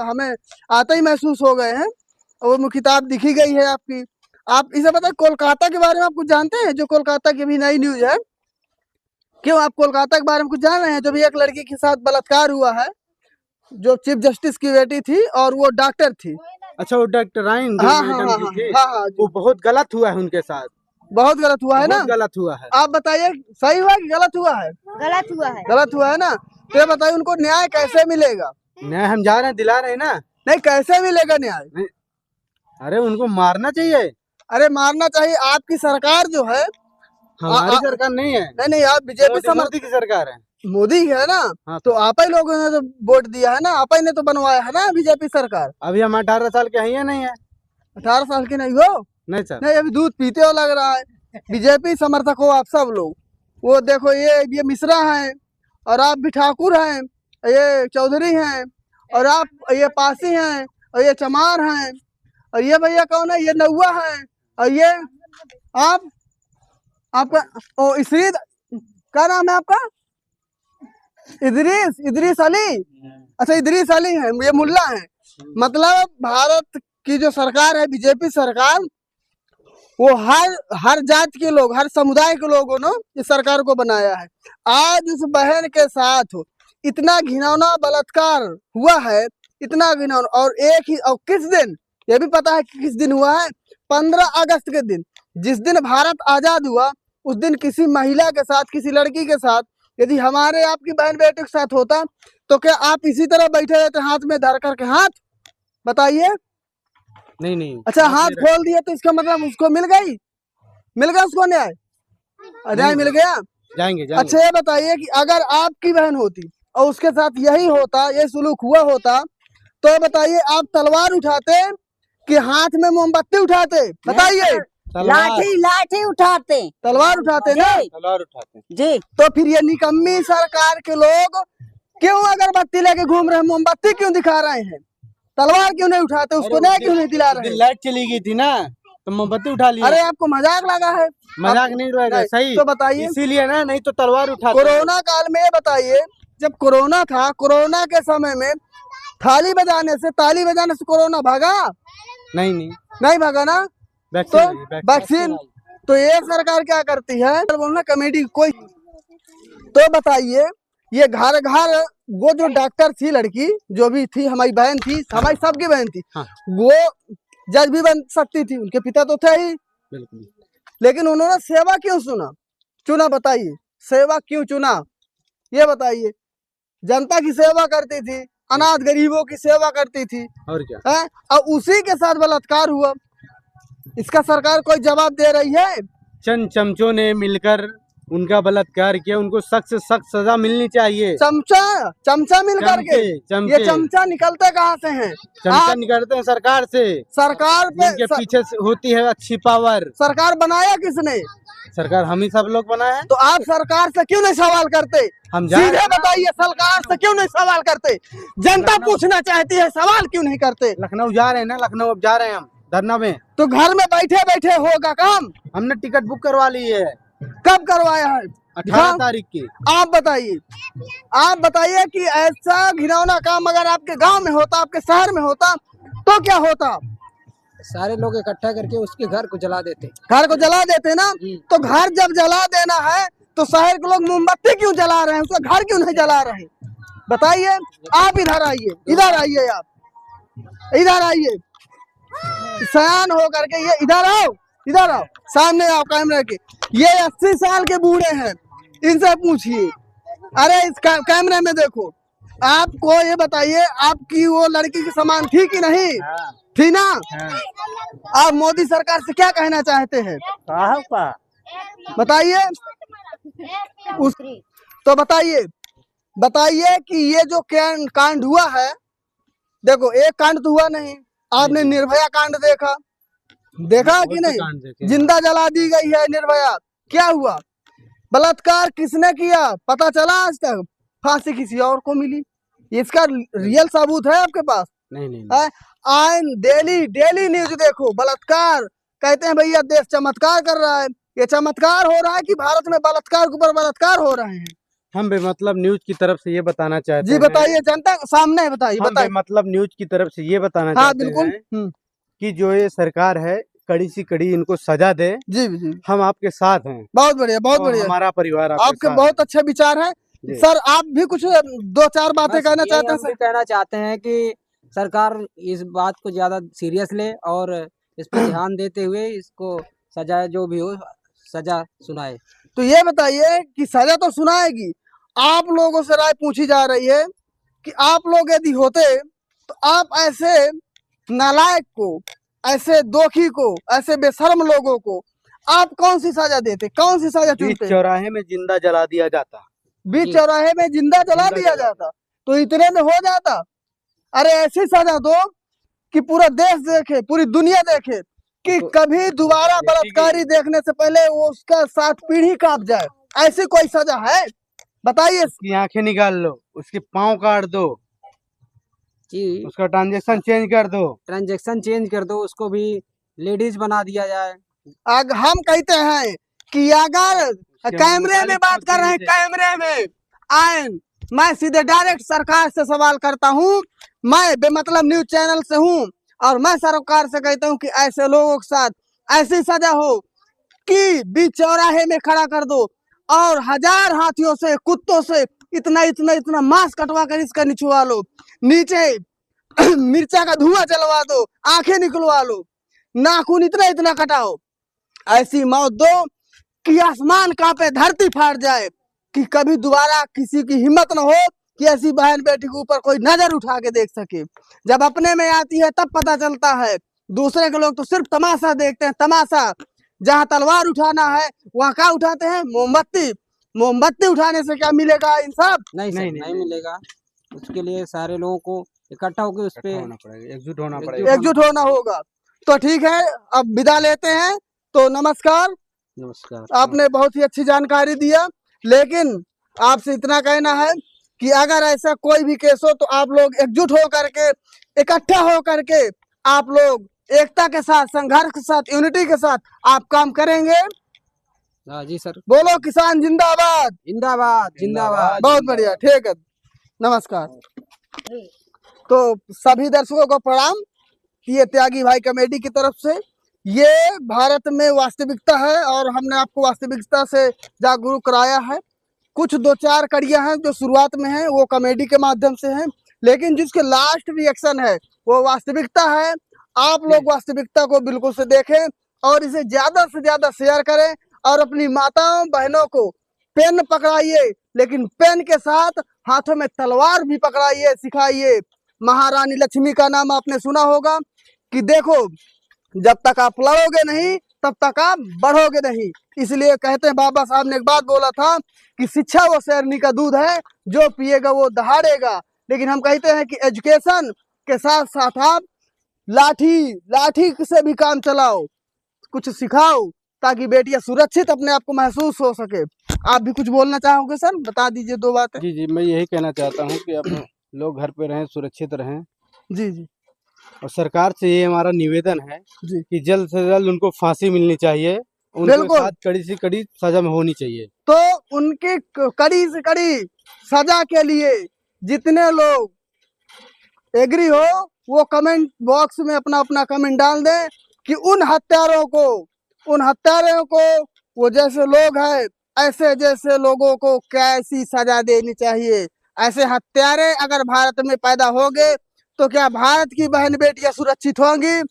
हमें आते ही महसूस हो गए हैं। और वो किताब दिखी गई है आपकी। आप इसे बताइए, कोलकाता के बारे में आप कुछ जानते हैं? जो कोलकाता की अभी नई न्यूज है, क्यों आप कोलकाता के बारे में कुछ जान रहे हैं? जब एक लड़की के साथ बलात्कार हुआ है, जो चीफ जस्टिस की बेटी थी और वो डॉक्टर थी। अच्छा, वो डॉक्टर आइन जो हाँ हाँ मैडम हाँ जी हाँ थी, हाँ हाँ जी। वो बहुत गलत हुआ है उनके साथ, बहुत गलत हुआ है ना? बहुत गलत हुआ है। आप बताइए, सही हुआ कि गलत हुआ है? गलत हुआ है। गलत हुआ है ना? तो ये बताइए, उनको न्याय कैसे मिलेगा? न्याय हम जा रहे हैं, दिला रहे हैं ना। नहीं, कैसे मिलेगा न्याय? नहीं, अरे उनको मारना चाहिए। अरे मारना चाहिए। आपकी सरकार जो है, हमारी सरकार नहीं है। नहीं नहीं, आप बीजेपी मोदी की सरकार है। मोदी है ना? हाँ, तो आप ही लोगों ने तो वोट दिया है ना, आप ही ने तो बनवाया है ना बीजेपी सरकार। अभी हम 18 साल के हैं या नहीं है? 18 साल के नहीं हो? नहीं सर। नहीं, अभी दूध पीते हो लग रहा है। बीजेपी समर्थक हो आप सब लोग। वो देखो, ये मिश्रा हैं, और आप भी ठाकुर हैं, ये चौधरी हैं, और आप ये पासी हैं, और ये चमार हैं, और ये भैया कौन है? ये नौवा हैं, और ये आपका ओ इसरीद, क्या नाम है आपका? इदरीस अली। अच्छा, इदरीस अली है, ये मुल्ला है। मतलब भारत की जो सरकार है, बीजेपी सरकार, वो हर जाति के लोग, हर समुदाय के लोगों ने इस सरकार को बनाया है। आज उस बहन के साथ इतना घिनौना बलात्कार हुआ है, इतना घिनौना। और किस दिन, ये भी पता है कि किस दिन हुआ है? 15 अगस्त के दिन, जिस दिन भारत आजाद हुआ, उस दिन किसी महिला के साथ, किसी लड़की के साथ, यदि हमारे आपकी बहन बेटे के साथ होता, तो क्या आप इसी तरह बैठे रहते हाथ में धर करके? हाथ बताइए। नहीं। अच्छा, हाथ खोल दिए तो इसका मतलब उसको मिल गया उसको न्याय? न्याय मिल गया? जाएंगे। अच्छा, ये बताइए कि अगर आपकी बहन होती और उसके साथ यही होता, ये सुलूक हुआ होता, तो बताइए, आप तलवार उठाते कि हाथ में मोमबत्ती उठाते? बताइए। लाठी उठाते। तलवार उठाते ना? तलवार उठाते जी। तो फिर ये निकम्मी सरकार के लोग क्यों अगरबत्ती लेके घूम रहे हैं, मोमबत्ती क्यों दिखा रहे हैं? तलवार क्यों नहीं उठाते? उसको न्याय क्यों नहीं दिला रहे? लाइट चली गई थी ना, तो मोमबत्ती उठा लिया। अरे आपको मजाक लगा है? मजाक नहीं रहेगा, सही। तो बताइए, इसीलिए ना, नहीं तो तलवार उठा। कोरोना काल में ये बताइए, जब कोरोना था, कोरोना के समय में ताली बजाने से कोरोना भागा? नहीं भागा ना? तो वैक्सीन। तो ये सरकार क्या करती है? बोलना कमेटी कोई। तो बताइए, ये घर घर वो जो डॉक्टर थी, लड़की जो भी थी, हमारी बहन थी, हमारी सबकी बहन थी। हाँ। वो जज भी बन सकती थी, उनके पिता तो थे ही। बिल्कुल। लेकिन उन्होंने सेवा क्यों चुना? बताइए, सेवा क्यों चुना? ये बताइए। जनता की सेवा करती थी, अनाथ गरीबों की सेवा करती थी, और क्या है? और उसी के साथ बलात्कार हुआ। इसका सरकार कोई जवाब दे रही है? चंद चमचों ने मिलकर उनका बलात्कार किया, उनको सख्त से सख्त सजा मिलनी चाहिए। चमचा मिलकर के। ये चमचा निकलते कहाँ से हैं? चमचा निकलते हैं सरकार से। सरकार पे पीछे होती है अच्छी पावर। सरकार बनाया किसने? सरकार हम ही सब लोग बनाए हैं। तो आप सरकार से क्यों नहीं सवाल करते? हम सीधे बताइए, सरकार से क्यों नहीं सवाल करते? जनता पूछना चाहती है, सवाल क्यों नहीं करते? लखनऊ जा रहे हैं ना, लखनऊ अब जा रहे हैं हम धरना में। तो घर में बैठे बैठे होगा काम? हमने टिकट बुक करवा ली है। कब करवाया है? 18 तारीख की। आप बताइए कि ऐसा घिनौना काम अगर आपके गांव में होता, आपके शहर में होता, तो क्या होता? सारे लोग इकट्ठा करके उसके घर को जला देते। घर को जला देते ना? तो घर जब जला देना है, तो शहर के लोग मोमबत्ती क्यों जला रहे हैं? उसका घर क्यों नहीं जला रहे? बताइए। आप इधर आइए, आप इधर आइए, सयान हो करके। ये इधर आओ, सामने आओ कैमरे के। ये 80 साल के बूढ़े हैं, इनसे पूछिए। अरे इस कैमरे में देखो। आपको ये बताइए, आपकी वो लड़की की समान थी कि नहीं? थी ना? आप मोदी सरकार से क्या कहना चाहते हैं? बताइए। तो बताइए कि ये जो कांड हुआ है, देखो एक कांड तो हुआ नहीं। आपने निर्भया कांड देखा कि नहीं? जिंदा जला दी गई है निर्भया। क्या हुआ? बलात्कार किसने किया पता चला आज तक? फांसी किसी और को मिली। इसका रियल सबूत है आपके पास? नहीं। आइन डेली न्यूज देखो, बलात्कार। कहते हैं भैया देश चमत्कार कर रहा है। ये चमत्कार हो रहा है कि भारत में बलात्कार के ऊपर बलात्कार हो रहे हैं? हम बेमतलब न्यूज की तरफ से ये बताना चाहते जी हैं, बताइए, जनता के सामने बताइए, हम बताइए। बेमतलब न्यूज की तरफ से ये बताना हाँ चाहते बिल्कुल। हैं कि जो ये सरकार है कड़ी सी कड़ी इनको सजा दे। जी जी, हम आपके साथ हैं बहुत बढ़िया, बहुत और बढ़िया। हमारा परिवार आपके आपके साथ बहुत अच्छे विचार हैं जी। सर। आप भी कुछ दो चार बातें बस कहना यही चाहते हैं हम सर? भी कहना चाहते हैं कि सरकार इस बात को ज्यादा सीरियस ले और इस पर ध्यान देते हुए इसको सजा जो भी हो सजा सुनाए। तो ये बताइए कि सजा तो सुनाएगी, आप लोगों से राय पूछी जा रही है कि आप लोग यदि होते तो आप ऐसे नालायक को, ऐसे दोखी को, ऐसे बेशर्म लोगों को आप कौन सी सजा देते, कौन सी सजा बीच चुनते? चौराहे में जिंदा जला दिया जाता। बीच जी। चौराहे में जिंदा जला दिया जाता तो इतने में हो जाता। अरे ऐसी सजा दो कि पूरा देश देखे, पूरी दुनिया देखे कि कभी दोबारा बलात्कारी देखने से पहले वो उसका 7 पीढ़ी कांप जाए। ऐसी कोई सजा है बताइए? उसकी आंखें निकाल लो, उसके पाँव काट दो, जी, उसका ट्रांजेक्शन चेंज कर दो। ट्रांजेक्शन चेंज कर दो, उसको भी लेडीज बना दिया जाए। हम कहते हैं कि अगर कैमरे में बात कर रहे हैं, कैमरे में आए, मैं सीधे डायरेक्ट सरकार से सवाल करता हूँ, मैं बेमतलब न्यूज चैनल से हूँ और मैं सरकार से कहता हूँ कि ऐसे लोगों के साथ ऐसी सजा हो कि बीच चौराहे में खड़ा कर दो और 1000 हाथियों से, कुत्तों से इतना इतना इतना मांस कटवा कर इसका निचवा लो, नीचे मिर्चा का धुआं जलवा दो, आंखें निकलवा लो, नाखून इतना इतना कटाओ। ऐसी मौत दो कि आसमान कांपे, धरती फाट जाए, कि कभी दोबारा किसी की हिम्मत न हो कि ऐसी बहन बेटी के ऊपर कोई नजर उठा के देख सके। जब अपने में आती है तब पता चलता है, दूसरे के लोग तो सिर्फ तमाशा देखते हैं, तमाशा। जहाँ तलवार उठाना है वहाँ क्या उठाते हैं? मोमबत्ती। मोमबत्ती उठाने से क्या मिलेगा इंसाफ? नहीं सर, नहीं, नहीं, नहीं, मिलेगा। उसके लिए सारे लोगों को इकट्ठा होकर उस पे एकजुट होना पड़ेगा। एकजुट होना होगा। तो ठीक है, अब विदा लेते हैं। तो नमस्कार, नमस्कार। आपने बहुत ही अच्छी जानकारी दिया, लेकिन आपसे इतना कहना है कि अगर ऐसा कोई भी केस हो तो आप लोग एकजुट हो करके, इकट्ठा हो करके आप लोग एकता के साथ, संघर्ष के साथ, यूनिटी के साथ आप काम करेंगे। हाँ जी सर। बोलो किसान जिंदाबाद, जिंदाबाद जिंदाबाद। बहुत बढ़िया, ठीक है, नमस्कार। तो सभी दर्शकों को प्रणाम। ये त्यागी भाई कमेटी की तरफ से ये भारत में वास्तविकता है और हमने आपको वास्तविकता से जागरूक कराया है। कुछ दो चार कड़ियां हैं जो शुरुआत में हैं वो कॉमेडी के माध्यम से हैं, लेकिन जिसके लास्ट रिएक्शन है वो वास्तविकता है। आप लोग वास्तविकता को बिल्कुल से देखें और इसे ज्यादा से ज्यादा शेयर करें और अपनी माताओं बहनों को पेन पकड़ाइए, लेकिन पेन के साथ हाथों में तलवार भी पकड़ाइए, सिखाइए। महारानी लक्ष्मी का नाम आपने सुना होगा कि देखो, जब तक आप लड़ोगे नहीं तब तक आप बढ़ोगे नहीं। इसलिए कहते हैं, बाबा साहब ने एक बात बोला था कि शिक्षा वो शेरनी का दूध है, जो पिएगा वो दहाड़ेगा। लेकिन हम कहते हैं कि एजुकेशन के साथ साथ आप लाठी से भी काम चलाओ, कुछ सिखाओ ताकि बेटियां सुरक्षित अपने आप को महसूस हो सके। आप भी कुछ बोलना चाहोगे सर? बता दीजिए दो बातें। जी जी, मैं यही कहना चाहता हूँ कि अब लोग घर पे रहें, सुरक्षित रहें। जी जी और सरकार से ये हमारा निवेदन है जी, कि जल्द से जल्द उनको फांसी मिलनी चाहिए, उनके बिल्कुल। साथ कड़ी से कड़ी सजा में होनी चाहिए। तो उनकी कड़ी से कड़ी सजा के लिए जितने लोग एग्री हो वो कमेंट बॉक्स में अपना अपना कमेंट डाल दें कि उन हत्यारों को वो जैसे लोग हैं ऐसे जैसे लोगों को कैसी सजा देनी चाहिए। ऐसे हत्यारे अगर भारत में पैदा होंगे तो क्या भारत की बहन बेटियां सुरक्षित होंगी?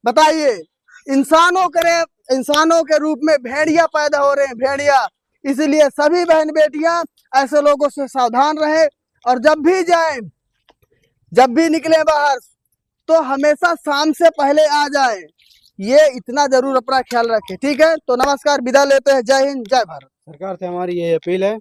बताइए। इंसानों के रूप में भेड़िया पैदा हो रहे हैं, भेड़िया। इसलिए सभी बहन बेटियां ऐसे लोगों से सावधान रहे और जब भी निकले बाहर तो हमेशा शाम से पहले आ जाए। ये इतना जरूर अपना ख्याल रखें, ठीक है? तो नमस्कार, विदा लेते हैं। जय हिंद, जय भारत। सरकार से हमारी ये अपील है